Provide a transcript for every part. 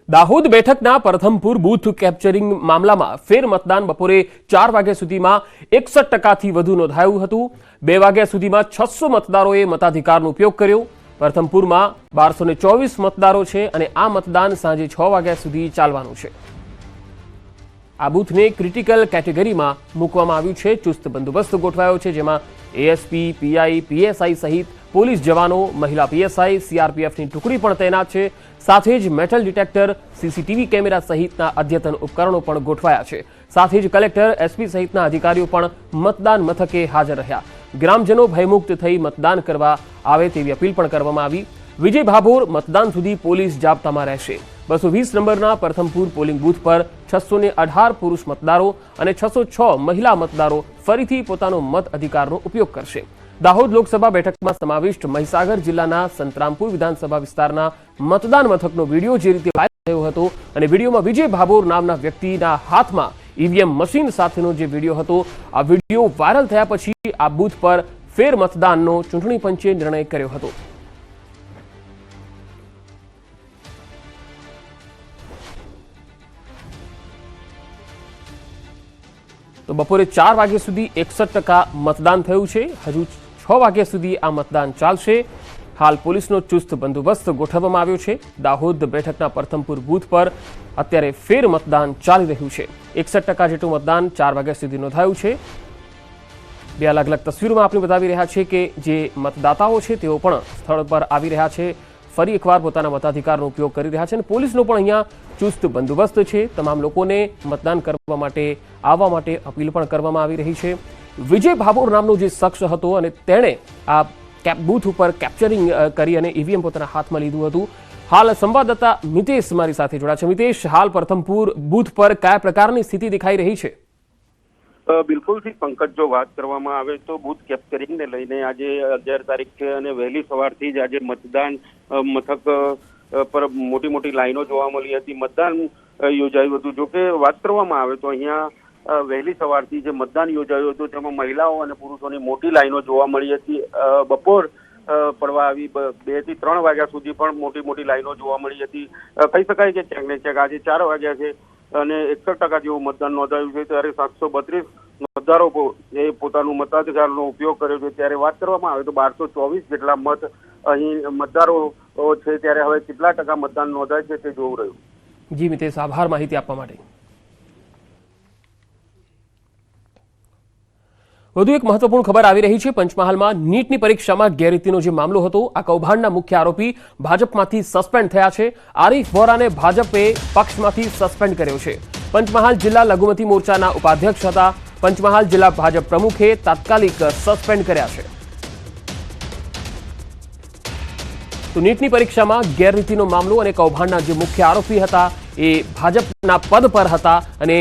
દાહોદ બેઠકના Prathampur booth capturing મામલામાં ફેર મતદાન બપોરે 4 વાગ્યા સુધીમાં 61% વધુ નોંધાયું હતું। 2 વાગ્યા સુધીમાં 600 મતદારોએ મતાધિકારનો ઉપયોગ કર્યો। પ્રથમપુરમાં 1224 મતદારો છે અને આ મતદાન સાંજે 6 વાગ્યા સુધી ચાલવાનું છે। આ બૂથને ક્રિટિકલ કેટેગરીમાં મૂકવામાં આવ્યું છે। ચુસ્ત બંદોબસ્ત ગોઠવાયો છે, જેમાં એએસપી, પીઆઈ, પીએસઆઈ સહિત પોલીસ જવાનો, મહિલા પીએસઆઈ, સીઆરપીએફની ટુકડી પણ તૈનાત છે। સાથે જ મેટલ ડિટેક્ટર, સીસીટીવી કેમેરા સહિતના અદ્યતન ઉપકરણો પણ ગોઠવાયા છે। સાથે જ કલેક્ટર, એસપી સહિતના અધિકારીઓ પણ મતદાન મથકે હાજર રહ્યા। ગ્રામજનો ભયમુક્ત થઈ મતદાન કરવા આવે તેવી અપીલ પણ કરવામાં આવી। વિજય ભાભોર મતદાન સુધી પોલીસ જાપ્તામાં રહેશે। 220 નંબરના પ્રથમપુર પોલિંગ બૂથ પર 618 પુરુષ મતદારો અને 606 મહિલા મતદારો ફરીથી પોતાનો મત અધિકારનો ઉપયોગ કરશે। દાહોદ લોકસભા બેઠકમાં સમાવિષ્ટ મહીસાગર જિલ્લાના સંતરામપુર વિધાનસભા વિસ્તારના મતદાન મથકનો વિડીયો જે રીતે વાયરલ થયો હતો અને વિડીયોમાં વિજય ભાભોર નામના વ્યક્તિના હાથમાં ઈવીએમ મશીન સાથેનો જે વિડીયો હતો, આ વિડીયો વાયરલ થયા પછી આ બૂથ પર ફેર મતદાનનો ચૂંટણી પંચે નિર્ણય કર્યો હતો। તો બપોરે 4 વાગ્યા સુધી 61% મતદાન થયું છે। હજુ 6 વાગ્યા સુધી આ મતદાન ચાલશે। હાલ પોલીસનો ચુસ્ત બંદોબસ્ત ગોઠવવામાં આવ્યો છે। દાહોદ બેઠકના પ્રથમપુર બૂથ પર અત્યારે ફેર મતદાન ચાલી રહ્યું છે। 61% જેટલું મતદાન 4 વાગ્યા સુધી નોંધાયું છે। બે અલગ અલગ તસવીરોમાં આપણે બતાવી રહ્યા છીએ કે જે મતદાતાઓ છે તેઓ પણ સ્થળ પર આવી રહ્યા છે, ફરી એકવાર પોતાના મતાધિકારનો ઉપયોગ કરી રહ્યા છે અને પોલીસનો પણ અહીંયા ચુસ્ત બંદોબસ્ત છે। તમામ લોકોને મતદાન કરવા માટે આવવા માટે અપીલ પણ કરવામાં આવી રહી છે। વિજય ભાભોર નામનો જે શખ્સ હતો અને તેણે આ બૂથ ઉપર કેપ્ચરિંગ કરી અને ઈવીએમ પોતાના હાથમાં લીધું હતું। હાલ સંવાદદાતા મિતેશ મારી સાથે જોડાયા છે। મિતેશ, હાલ પ્રથમપુર બૂથ પર કયા પ્રકારની સ્થિતિ દેખાઈ રહી છે? બિલકુલથી પંકજ, જો વાત કરવામાં આવે તો બૂથ કેપ્ચરિંગને લઈને આજે 11 તારીખે અને વહેલી સવારથી જ આજે મતદાન મથક પર મોટી લાઈનો જોવા મળી હતી। મતદાન યોજાયું હતું। જો કે વાત કરવામાં આવે તો અહીંયા વહેલી સવારથી જે મતદાન યોજાયું હતું તેમાં મહિલાઓ અને પુરુષોની મોટી લાઈનો જોવા મળી હતી। બપોર પડવા આવી 2 થી 3 વાગ્યા સુધી પણ મોટી લાઈનો જોવા મળી હતી। કહી શકાય કે ક્યાંક ને ક્યાંક આજે 4 વાગ્યા છે અને 61% જેવું મતદાન નોંધાયું છે, ત્યારે 732 મતદારો એ પોતાનું મતાધિકારનો ઉપયોગ કર્યો છે। ત્યારે વાત કરવામાં આવે તો 1224 જેટલા મત અહીં મતદારો છે, ત્યારે હવે કેટલા ટકા મતદાન નોંધાય છે તે જોવું રહ્યું। જી મિતેશ, આભાર માહિતી આપવા માટે। વધુ એક મહત્વપૂર્ણ ખબર આવી રહી છે। પંચમહાલમાં નીટની પરીક્ષામાં ગેરરીતિનો જે મામલો હતો, આ કૌભાંડના મુખ્ય આરોપી ભાજપમાંથી સસ્પેન્ડ થયા છે। આરીફ વોરાને ભાજપે પક્ષમાંથી સસ્પેન્ડ કર્યો છે। પંચમહાલ જિલ્લા લઘુમતી મોરચાના ઉપાધ્યક્ષ હતા। પંચમહાલ જિલ્લા ભાજપ પ્રમુખે તાત્કાલિક સસ્પેન્ડ કર્યા છે। તો નીટની પરીક્ષામાં ગેરરીતિનો મામલો અને કૌભાંડના જે મુખ્ય આરોપી હતા એ ભાજપના પદ પર હતા અને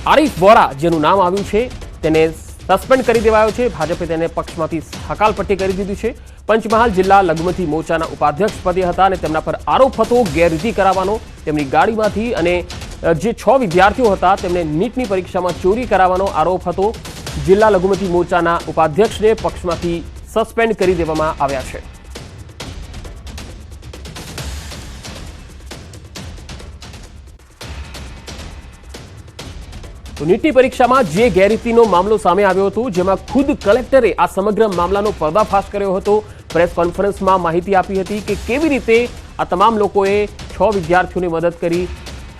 આરીફ વોરા જેનું નામ આવ્યું છે તેને સસ્પેન્ડ કરી દેવાયો છે। ભાજપે તેને પક્ષમાંથી હકાલપટ્ટી કરી દીધી છે। પંચમહાલ જિલ્લા લઘુમતી મોરચાના ઉપાધ્યક્ષ પદે હતા અને તેમના પર આરોપ હતો ગેરરીતિ કરાવવાનો। તેમની ગાડીમાંથી અને જે 6 વિદ્યાર્થીઓ હતા તેમને નીટની પરીક્ષામાં ચોરી કરાવવાનો આરોપ હતો। જિલ્લા લઘુમતી મોરચાના ઉપાધ્યક્ષને પક્ષમાંથી સસ્પેન્ડ કરી દેવામાં આવ્યા છે। તો નીટની પરીક્ષામાં જે ગેરરીતિનો મામલો સામે આવ્યો હતો, જેમાં ખુદ કલેક્ટરે આ સમગ્ર મામલાનો પર્દાફાશ કર્યો હતો। પ્રેસ કોન્ફરન્સમાં માહિતી આપી હતી કે કેવી રીતે આ તમામ લોકોએ 6 વિદ્યાર્થીઓની મદદ કરી।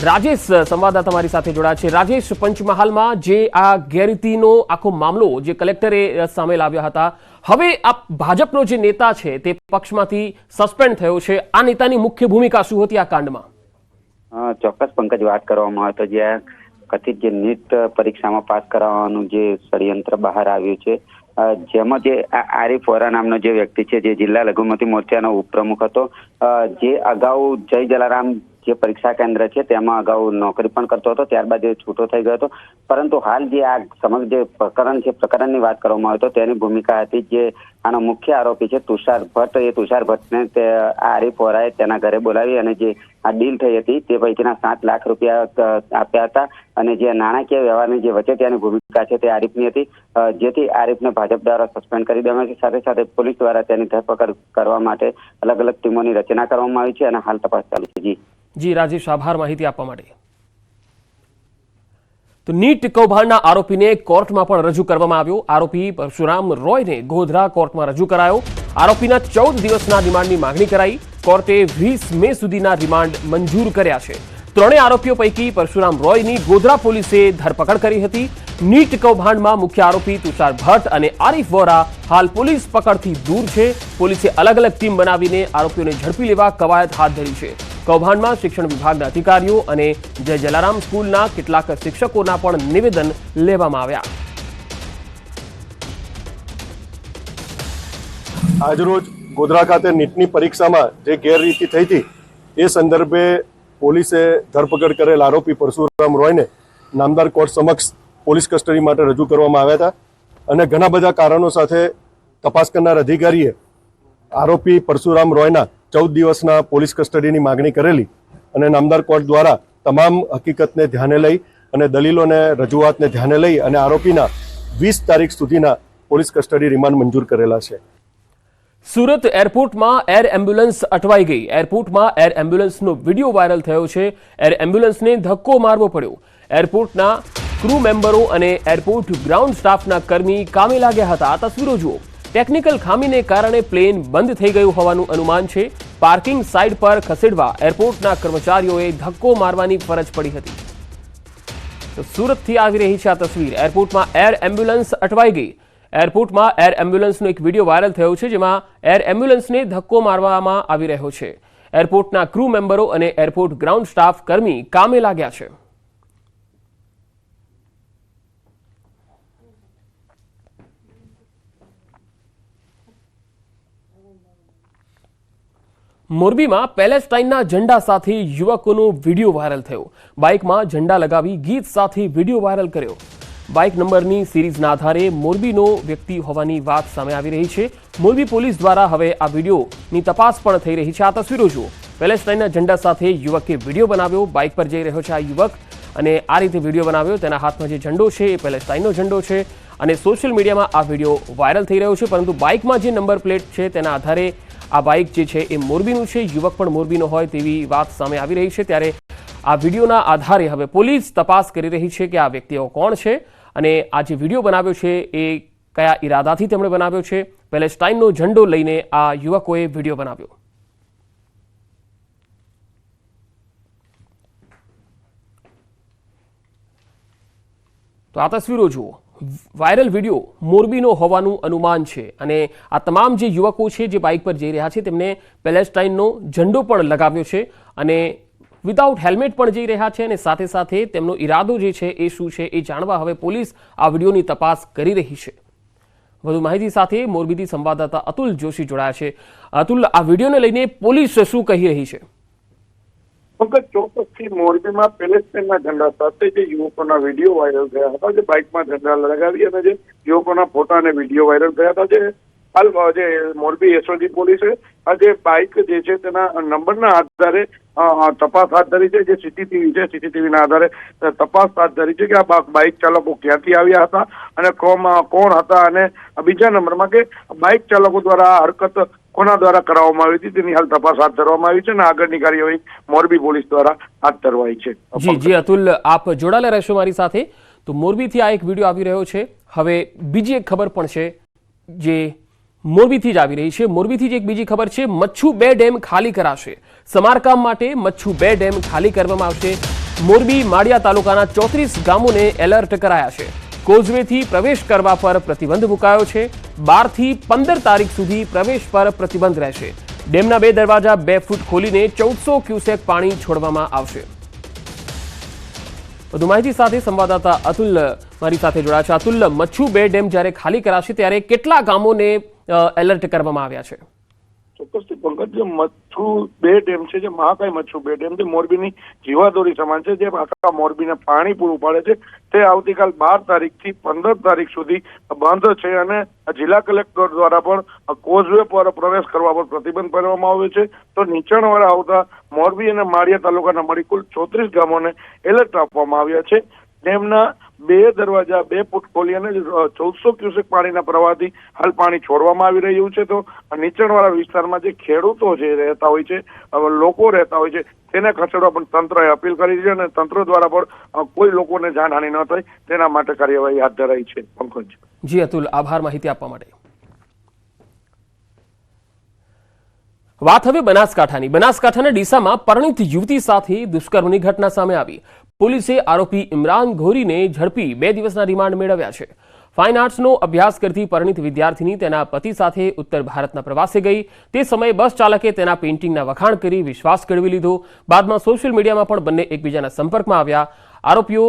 રાજેશ સંવાદદાતા મારી સાથે જોડાયા છે। રાજેશ, પંચમહાલમાં જે આ ગેરરીતિનો આખો મામલો જે કલેક્ટરે સામે લાવ્યા હતા, હવે આ ભાજપનો જે નેતા છે તે પક્ષમાંથી સસ્પેન્ડ થયો છે, આ નેતાની મુખ્ય ભૂમિકા શું હતી આ કાંડમાં? ચોક્કસ પંકજ, વાત કરવામાં આવે તો જ્યાં કથિત જે નીટ પરીક્ષામાં પાસ કરાવવાનું જે ષડયંત્ર બહાર આવ્યું છે, જેમાં જે આરીફ વોરા નામનો જે વ્યક્તિ છે, જે જિલ્લા લઘુમતી મોરચાનો ઉપપ્રમુખ હતો, જે અગાઉ જય જલારામ જે પરીક્ષા કેન્દ્ર છે તેમાં અગાઉ નોકરી પણ કરતો હતો, ત્યારબાદ એ છૂટો થઈ ગયો હતો। પરંતુ હાલ જે આ સમગ્ર જે પ્રકરણ છે, પ્રકરણની વાત કરવામાં આવે તો તેની ભૂમિકા હતી જે આનો મુખ્ય આરોપી છે તુષાર ભટ્ટ। એ તુષાર ભટ્ટને આરીફ વોરાએ તેના ઘરે બોલાવી અને જે આ ડીલ થઈ હતી તે પૈકીના 7 લાખ રૂપિયા આપ્યા હતા અને જે નાણાકીય વ્યવહારની જે વચેટિયાની ભૂમિકા છે તે આરીફની હતી, જેથી આરીફને ભાજપ દ્વારા સસ્પેન્ડ કરી દેવામાં આવી છે। સાથે સાથે પોલીસ દ્વારા તેની ધરપકડ કરવા માટે અલગ અલગ ટીમોની રચના કરવામાં આવી છે અને હાલ તપાસ ચાલુ છે। જી જી રાજેશ, આભાર માહિતી આપવા માટે. તો નીટ કૌભાંડના આરોપીને કોર્ટમાં પણ રજૂ કરવામાં આવ્યો. આરોપી પરશુરામ રોયને ગોધરા કોર્ટમાં રજૂ કરાયો. આરોપીના 14 દિવસના રિમાન્ડની માંગણી કરાઈ. કોર્ટે 20 મે સુધીના રિમાન્ડ મંજૂર કર્યા છે. ત્રણેય આરોપીઓ પૈકી પરશુરામ રોયની ગોધરા પોલીસે ધરપકડ કરી હતી. નીટ કૌભાંડમાં મુખ્ય આરોપી તુષાર ભટ્ટ અને આરીફ વોરા હાલ પોલીસ પકડથી દૂર છે. પોલીસે અલગ અલગ ટીમ બનાવીને આરોપીઓને ઝડપી લેવા કવાયત હાથ ધરી છે. કૌભાંડમાં શિક્ષણ વિભાગના અધિકારીઓ અને જય જલારામ સ્કૂલના કેટલાક શિક્ષકોના પણ નિવેદન લેવામાં આવ્યા. આજરોજ ગોધરા ખાતે નીટની પરીક્ષામાં જે ગેરરીતિ થઈ હતી એ સંદર્ભે પોલીસે ધરપકડ કરેલ આરોપી પરશુરામ રોયને નામદાર કોર્ટ સમક્ષ પોલીસ કસ્ટડી માટે રજૂ કરવામાં આવ્યા હતા અને ઘણા બધા કારણો સાથે તપાસ કરનાર અધિકારીએ આરોપી પરશુરામ રોયના 14 દિવસના પોલીસ કસ્ટડીની માગણી કરેલી અને નામદાર કોર્ટ દ્વારા તમામ હકીકતને ધ્યાને લઈ અને દલીલોને રજૂઆતને ધ્યાને લઈ અને આરોપીના 20 તારીખ સુધીના પોલીસ કસ્ટડી રિમાન્ડ મંજૂર કરેલા છે. સુરત એરપોર્ટમાં એર એમ્બ્યુલન્સ અટવાઈ ગઈ. એરપોર્ટમાં એર એમ્બ્યુલન્સનો વિડીયો વાયરલ થયો છે. એર એમ્બ્યુલન્સને ધક્કો મારવો પડ્યો. એરપોર્ટના ક્રૂ મેમ્બરો અને એરપોર્ટ ગ્રાઉન્ડ સ્ટાફના કર્મી કામે લાગ્યા હતા. આ તસવીરો જુઓ. ટેકનિકલ ખામીને કારણે પ્લેન બંધ થઈ ગયું હોવાનું અનુમાન છે. પાર્કિંગ સાઇડ પર ખસેડવા એરપોર્ટના કર્મચારીઓએ ધક્કો મારવાની ફરજ પડી હતી. તો સુરતથી આવી રહી છે આ તસવીર. એરપોર્ટમાં એર એમ્બ્યુલન્સ અટવાઈ ગઈ. એરપોર્ટમાં એર એમ્બ્યુલન્સનો એક વિડીયો વાયરલ થયો છે, જેમાં એર એમ્બ્યુલન્સને ધક્કો મારવામાં આવી રહ્યો છે. એરપોર્ટના ક્રૂ મેમ્બરો અને એરપોર્ટ ગ્રાઉન્ડ સ્ટાફ કર્મી કામે લાગ્યા છે. મોરબીમાં પેલેસ્ટાઇનના ઝંડા સાથે યુવકોનો વિડીયો વાયરલ થયો. બાઇકમાં ઝંડા લગાવી ગીત સાથે વિડીયો વાયરલ કર્યો. બાઇક નંબરની સિરીઝના આધારે મોરબીનો વ્યક્તિ હોવાની વાત સામે આવી રહી છે. મોરબી પોલીસ દ્વારા હવે આ વિડીયોની તપાસ પણ થઈ રહી છે. આ તસવીરો જુઓ. પેલેસ્ટાઇનના ઝંડા સાથે યુવકે વિડીયો બનાવ્યો. બાઇક પર જઈ રહ્યો છે આ યુવક અને આ રીતે વિડીયો બનાવ્યો. તેના હાથમાં જે ઝંડો છે એ પેલેસ્ટાઇનનો ઝંડો છે અને સોશિયલ મીડિયામાં આ વિડીયો વાયરલ થઈ રહ્યો છે. પરંતુ બાઇકમાં જે નંબર પ્લેટ છે તેના આધારે આ બાઇક જે છે એ મોરબીનું છે. યુવક પણ મોરબીનો હોય તેવી વાત સામે આવી રહી છે. ત્યારે આ વિડીયોના આધારે હવે પોલીસ તપાસ કરી રહી છે કે આ વ્યક્તિઓ કોણ છે અને આ જે વિડીયો બનાવ્યો છે એ કયા ઈરાદાથી તેમણે બનાવ્યો છે. પેલેસ્ટાઇનનો ઝંડો લઈને આ યુવકોએ વિડીયો બનાવ્યો. તો આ તસવીરો જુઓ. વાયરલ વિડીયો મોરબીનો હોવાનું અનુમાન છે અને આ તમામ જે યુવકો છે જે બાઇક પર જઈ રહ્યા છે તેમને પેલેસ્ટાઇનનો ઝંડો પણ લગાવ્યો છે અને વિધાઉટ હેલ્મેટ પણ જઈ રહ્યા છે અને સાથે સાથે તેમનો ઈરાદો જે છે એ શું છે એ જાણવા હવે પોલીસ આ વિડીયોની તપાસ કરી રહી છે. વધુ માહિતી સાથે મોરબીથી સંવાદદાતા અતુલ જોશી જોડાયા છે. અતુલ, આ વિડીયોને લઈને પોલીસ શું કહી રહી છે? પંકજ, ચોક્કસથી મોરબીમાં પેલેસ્ટાઇનના ઝંડા સાથે જે યુવકોના વિડીયો વાયરલ થયા હતા, જે બાઇકમાં ઝંડા લગાવી અને જે યુવકોના ફોટા અને વિડીયો વાયરલ થયા હતા, જે હાલ જે મોરબી એસઓજી પોલીસે આ જે બાઇક જે છે તેના નંબરના આધારે તપાસ હાથ ધરી છે. જે સીસીટીવી છે, સીસીટીવીના આધારે તપાસ હાથ ધરી છે કે આ બાઇક ચાલકો ક્યાંથી આવ્યા હતા અને કોણ હતા અને બીજા નંબરમાં કે બાઇક ચાલકો દ્વારા આ હરકત કોના દ્વારા કરાવવામાં આવી હતી તેની હાલ તપાસ હાથ ધરવામાં આવી છે અને આગળની કાર્યવાહી મોરબી પોલીસ દ્વારા હાથ ધરવાઈ છે. જી અતુલ, આપ જોડાયેલા રહેશો મારી સાથે. તો મોરબીથી આ એક વિડીયો આવી રહ્યો છે. હવે બીજી એક ખબર પણ છે જે મોરબીથી જ આવી રહી છે. મોરબીથી જ એક બીજી ખબર છે. મચ્છુ 2 ડેમ ખાલી કરાશે. સમારકામ માટે મચ્છુ 2 ડેમ ખાલી કરવામાં આવશે. મોરબી માળિયા તાલુકાના 34 ગામોને એલર્ટ કરાયા છે. કોઝવેથી પ્રવેશ કરવા પર પ્રતિબંધ મુકાયો છે. 12 થી 15 તારીખ સુધી પ્રવેશ પર પ્રતિબંધ રહેશે. ડેમના 2 દરવાજા 2 ફૂટ ખોલીને 1400 ક્યુસેક પાણી છોડવામાં આવશે. વધુ માહિતી સાથે સંવાદદાતા અતુલ મારી સાથે જોડાયા છે. અતુલ, મચ્છુ 2 ડેમ જ્યારે ખાલી કરાશે ત્યારે કેટલા ગામોને એલર્ટ કરવામાં આવ્યા છે? ચોક્કસથી પંકજ, જે મચ્છુ 2 ડેમ છે, જે મહાકાય મચ્છુ 2 ડેમ છે, મોરબીની જીવાદોરી સમાન છે, જે આખા મોરબીને પાણી પૂરું પાડે છે, તે આવતીકાલ 12 તારીખથી 15 તારીખ સુધી બંધ છે અને જિલ્લા કલેક્ટર દ્વારા પણ કોઝવે પર પ્રવેશ કરવા પર પ્રતિબંધ કરવામાં આવ્યો છે. તો નીચાણવાળા આવતા મોરબી અને માળિયા તાલુકાના મળી કુલ 34 ગામોને એલર્ટ આપવામાં આવ્યા છે. ડેમના 2 દરવાજા 2 ફૂટ ખોલી અને 1400 ક્યુસેક પાણીના પ્રવાહથી હાલ પાણી છોડવામાં આવી રહ્યું છે. તો નીચાણવાળા વિસ્તારમાં જે ખેડૂતો જે રહેતા હોય છે, લોકો રહેતા હોય છે, તેને ખસેડવા પણ તંત્રએ અપીલ કરી છે અને તંત્ર દ્વારા પણ કોઈ લોકોને જાનહાનિ ન થાય તેના માટે કાર્યવાહી હાથ ધરાઈ છે. પંકજ. જી અતુલ, આભાર માહિતી આપવા માટે. વાત હવે બનાસકાંઠાની. બનાસકાંઠાના ડીસામાં પરિણીત યુવતી સાથે દુષ્કર્મની ઘટના સામે આવી. પોલીસે આરોપી ઇમરાન ઘોરીને ઝડપી 2 દિવસના રિમાન્ડ મેળવ્યા છે. ફાઇન આર્ટ્સનો અભ્યાસ કરતી પરિણીત વિદ્યાર્થીની તેના પતિ સાથે ઉત્તર ભારતના પ્રવાસે ગઈ. તે સમયે બસ ચાલકે તેના પેઇન્ટિંગના વખાણ કરી વિશ્વાસ કેળવી લીધો. બાદમાં સોશિયલ મીડિયામાં પણ બંને એકબીજાના સંપર્કમાં આવ્યા. આરોપીઓ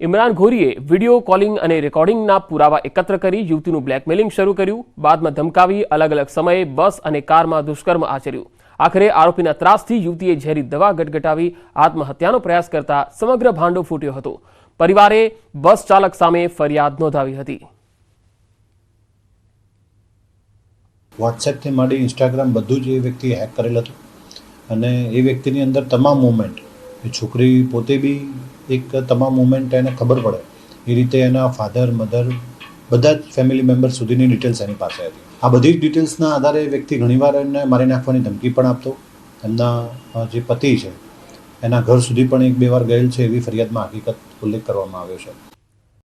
ઇમરાન ઘોરીએ વિડીયો કોલિંગ અને રેકોર્ડિંગના પુરાવા એકત્ર કરી યુવતીનું બ્લેકમેલિંગ શરૂ કર્યું. બાદમાં ધમકાવી અલગ અલગ સમયે બસ અને કારમાં દુષ્કર્મ આચર્યું. આખરે આરોપીના ત્રાસથી યુવતીએ ઝેરી દવા ગટગટાવી આત્મહત્યાનો પ્રયાસ કરતા સમગ્ર ભાંડો ફૂટ્યો હતો. પરિવારે બસ ચાલક સામે ફરિયાદ નોંધાવી હતી. વોટ્સએપથી માંડી ઇન્સ્ટાગ્રામ બધું જ એ વ્યક્તિએ હેક કરેલ હતું અને એ વ્યક્તિની અંદર તમામ મુવમેન્ટ, એ છોકરી પોતે બી એક તમામ મુવમેન્ટ એને ખબર પડે એ રીતે એના ફાધર, મધર, બધા જ ફેમિલી મેમ્બર સુધીની ડિટેલ્સ એની પાસે હતી. આ બધી જ ડિટેલ્સના આધારે એ વ્યક્તિ ઘણીવાર એને મારી નાખવાની ધમકી પણ આપતો. એમના જે પતિ છે એના ઘર સુધી પણ 1-2 વાર ગયેલ છે એવી ફરિયાદમાં હકીકત ઉલ્લેખ કરવામાં આવ્યો છે.